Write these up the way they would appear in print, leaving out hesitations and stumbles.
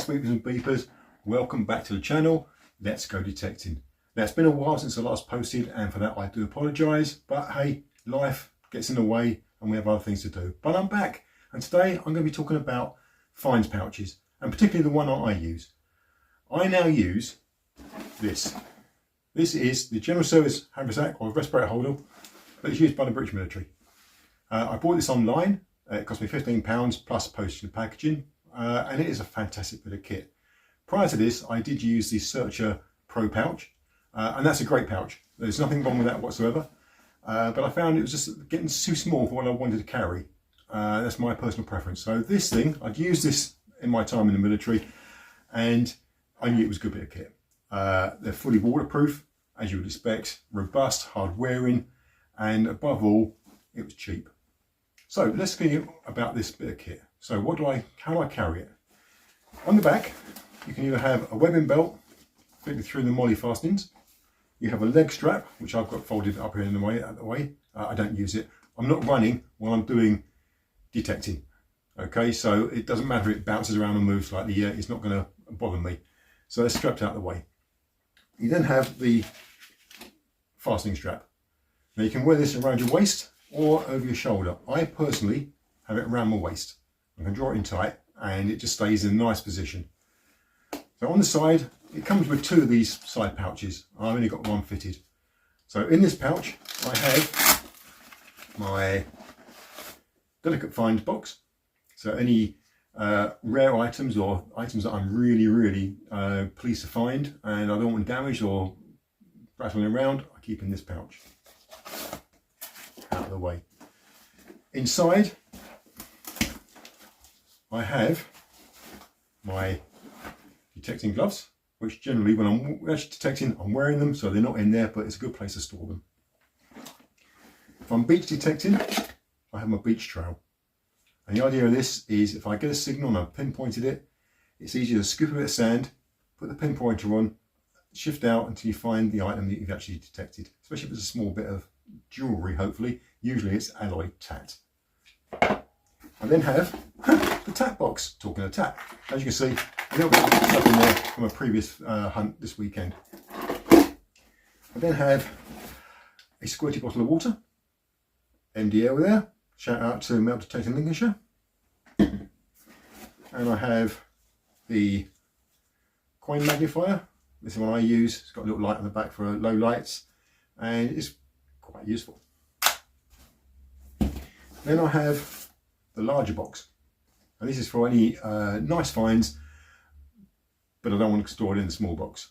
spoopers and beepers, welcome back to the channel. Let's go detecting. Now, it's been a while since I last posted, and for that I do apologise, but hey, life gets in the way and we have other things to do. But I'm back, and today I'm going to be talking about finds pouches, and particularly the one I use. I now use this. This is the general service rucksack or respirator holder that is used by the British military. I bought this online. It cost me £15 plus postage and packaging, and it is a fantastic bit of kit. Prior to this, I did use the Searcher Pro pouch, and that's a great pouch. There's nothing wrong with that whatsoever, but I found it was just getting too small for what I wanted to carry. That's my personal preference. So this thing, I'd used this in my time in the military, and I knew it was a good bit of kit. They're fully waterproof, as you would expect, robust, hard wearing, and above all, it was cheap. So let's think about this bit of kit. So how do I carry it? On the back, you can either have a webbing belt fitted through the molly fastenings. You have a leg strap, which I've got folded up here in the way. I don't use it. I'm not running while I'm doing detecting. Okay, so it doesn't matter if it bounces around and moves slightly. Yeah, it's not going to bother me. So that's strapped out of the way. You then have the fastening strap. Now you can wear this around your waist or over your shoulder. I personally have it around my waist. I can draw it in tight and it just stays in a nice position. So on the side, it comes with two of these side pouches. I've only got one fitted. So in this pouch, I have my delicate finds box. So any rare items or items that I'm really pleased to find and I don't want damaged or rattling around, I keep in this pouch. Out of the way. Inside, I have my detecting gloves, which generally when I'm actually detecting, I'm wearing them, so they're not in there, but it's a good place to store them. If I'm beach detecting, I have my beach trowel. And the idea of this is if I get a signal and I've pinpointed it, it's easier to scoop a bit of sand, put the pinpointer on, shift out until you find the item that you've actually detected, especially if it's a small bit of jewellery, hopefully. Usually it's alloy tat. I then have the tat box. Talking of tat, as you can see, a little bit of stuff in there from a previous hunt this weekend. I then have a squirty bottle of water, MD over there. Shout out to Metal Detecting Lincolnshire. And I have the coin magnifier. This is one I use. It's got a little light on the back for low lights, and it's quite useful. Then I have the larger box, and this is for any nice finds, but I don't want to store it in the small box.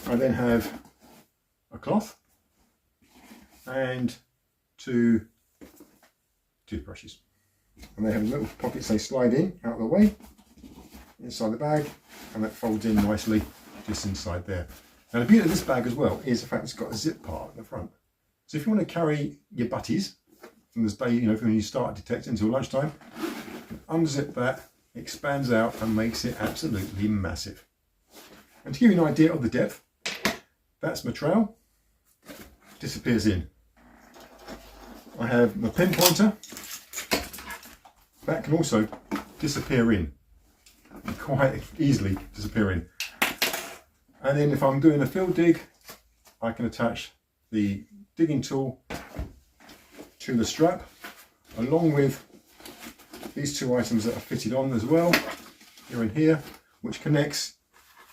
I then have a cloth and two toothbrushes, and they have little pockets they slide in out of the way inside the bag, and that folds in nicely just inside there. Now the beauty of this bag as well is the fact it's got a zip part at the front, so if you want to carry your butties from this day, you know, from when you start detecting until lunchtime, unzip that, expands out and makes it absolutely massive. And to give you an idea of the depth, that's my trowel, disappears in. I have my pinpointer, that can also disappear in, quite easily disappear in. And then if I'm doing a field dig, I can attach the digging tool to the strap, along with these two items that are fitted on as well, here and here, which connects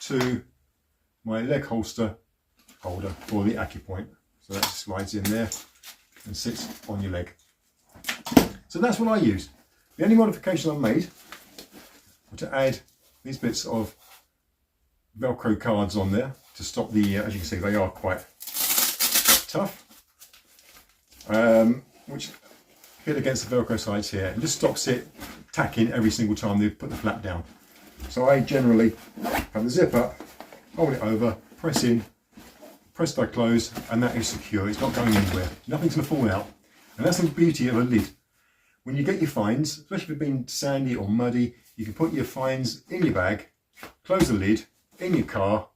to my leg holster holder for the Accupoint. So that slides in there and sits on your leg. So that's what I use. The only modification I've made were to add these bits of Velcro cards on there to stop the, as you can see, they are quite tough, which hit against the Velcro sides here and just stops it tacking every single time they put the flap down. So I generally have the zip up, hold it over, press in, press by close, and that is secure. It's not going anywhere. Nothing's going to fall out. And that's the beauty of a lid. When you get your finds, especially if it's been sandy or muddy, you can put your finds in your bag, close the lid, in your car,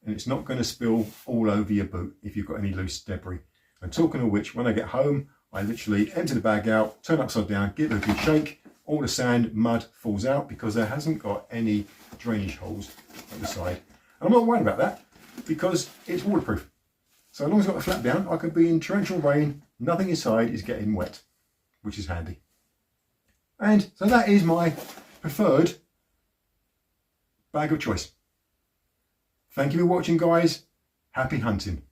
and it's not going to spill all over your boot if you've got any loose debris. And talking of which, when I get home, I literally empty the bag out, turn it upside down, give it a good shake, all the sand, mud falls out because there hasn't got any drainage holes at the side. And I'm not worried about that because it's waterproof. So as long as I've got a flap down, I could be in torrential rain, nothing inside is getting wet, which is handy. And so that is my preferred bag of choice. Thank you for watching, guys. Happy hunting.